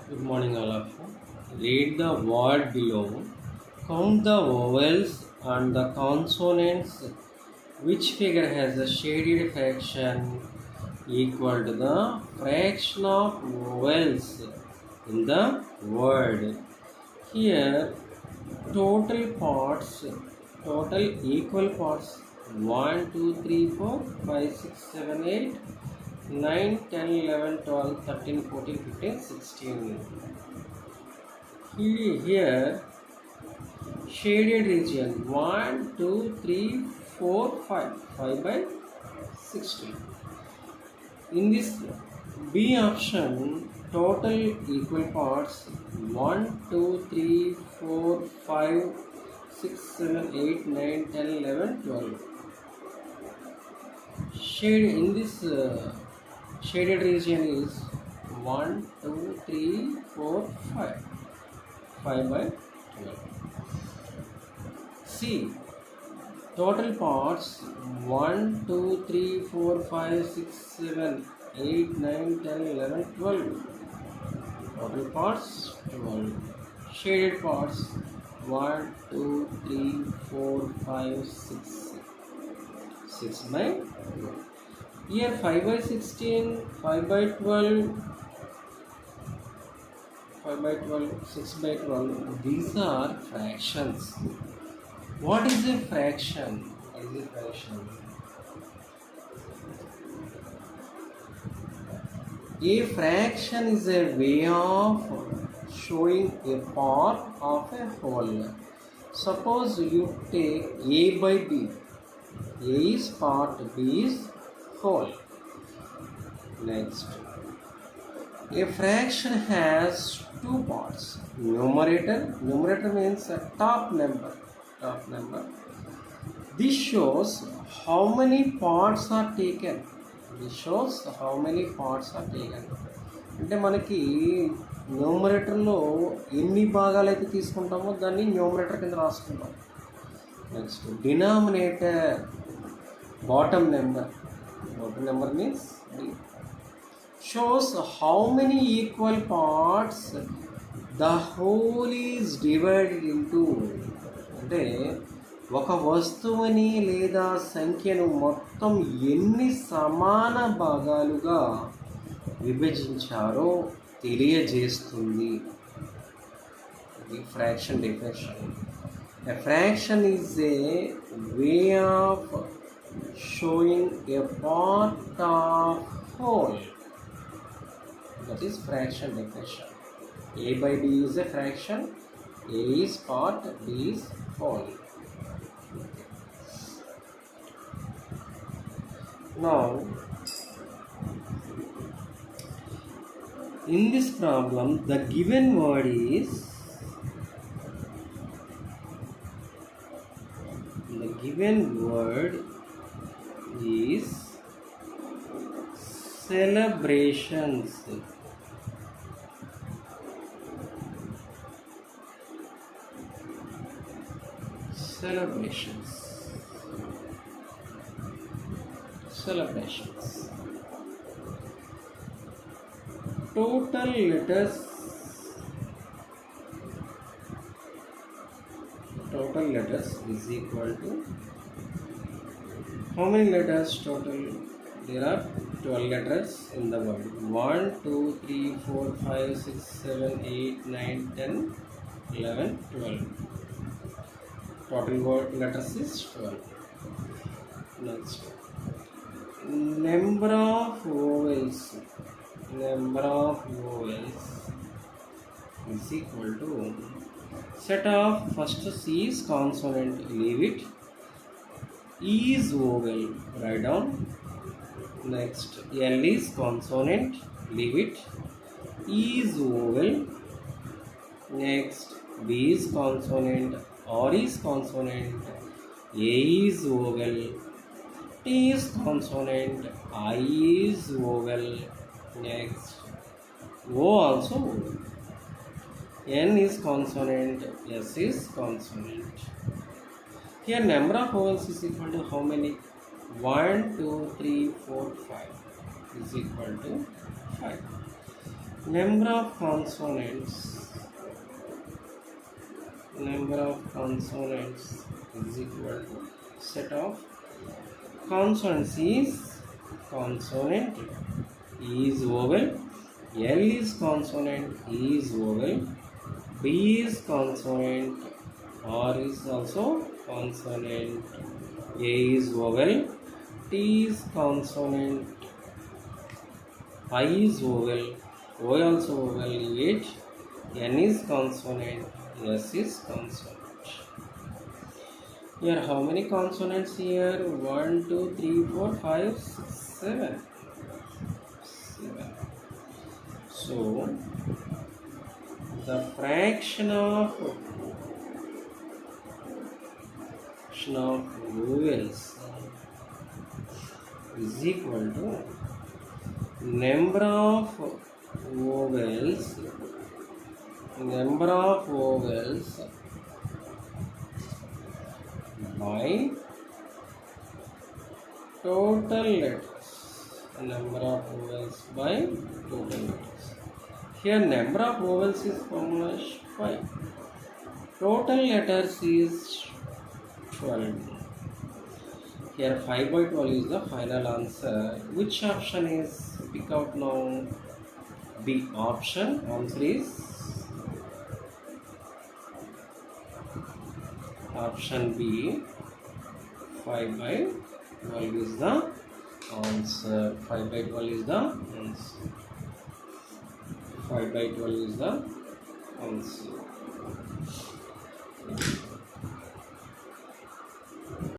Good morning, all of you. Read the word below. Count the vowels and the consonants. Which figure has a shaded fraction equal to the fraction of vowels in the word? Here, total parts, total equal parts 1, 2, 3, 4, 5, 6, 7, 8, 9, 10, 11, 12, 13, 14, 15, 16. Here shaded region 1, 2, 3, 4, 5. 5 by 16. In this B option, total equal parts 1, 2, 3, 4, 5, 6, 7, 8, 9, 10, 11, 12. Shade in this shaded region is 1, 2, 3, 4, 5. 5 by 12. C. Total parts 1, 2, 3, 4, 5, 6, 7, 8, 9, 10, 11, 12. Total parts 12. Shaded parts 1, 2, 3, 4, 5, 6. 6 by 12. Here 5 by 16, 5 by 12, 5 by 12, 6 by 12. These are fractions. What is a fraction? What is a fraction? A fraction is a way of showing a part of a whole. Suppose you take A by B. A is part, B is whole. Next. A fraction has two parts. Numerator means a top number. This shows how many parts are taken. అంటే మనకి న్యూమరేటర్లో ఎన్ని భాగాలు అయితే తీసుకుంటామో దాన్ని numerator కింద రాసుకుంటాం. Next denominator bottom number means shows how many equal parts the whole is divided into. అంటే ఒక వస్తువుని లేదా సంఖ్యను మొత్తం ఎన్ని సమాన భాగాలుగా విభజించారో తెలియజేస్తుంది. ఇది fraction definition. A fraction is a way of showing a part of whole. That is fraction definition. A by B is a fraction. A is part, B is whole. Now, in this problem, the given word is celebrations. Total letters is equal to how many letters total? There are 12 letters in the word. 1, 2, 3, 4, 5, 6, 7, 8, 9, 10, 11, 12. Total word letters is 12. Next, number of vowels is equal to set of first C is consonant, leave it. E is vowel, write down. Next, L is consonant, leave it. E is vowel. Next, B is consonant, R is consonant, A is vowel, T is consonant, I is vowel. Next, O also vowel. N is consonant, S is consonant. Here number of vowels is equal to how many? 1, 2, 3, 4, 5 is equal to 5. Number of consonants. Number of consonants is equal to set of consonants is consonant. E is vowel. L is consonant. E is vowel. B is consonant. R is also consonant. A is vowel. T is consonant. I is vowel. O also vowel. H. N is consonant. S is consonant. Here, how many consonants here? 1, 2, 3, 4, 5, 6, 7. 7. So, the fraction of vowels is equal to number of vowels by total letters. Number of vowels by total letters. Here number of vowels is formula is 5. Total letters is 12. Here 5 by 12 is the final answer. Which option is pick out now? B option. Answer is option B. 5 by 12 is the answer. 5 by 12 is the answer. 5 by 12 is the answer.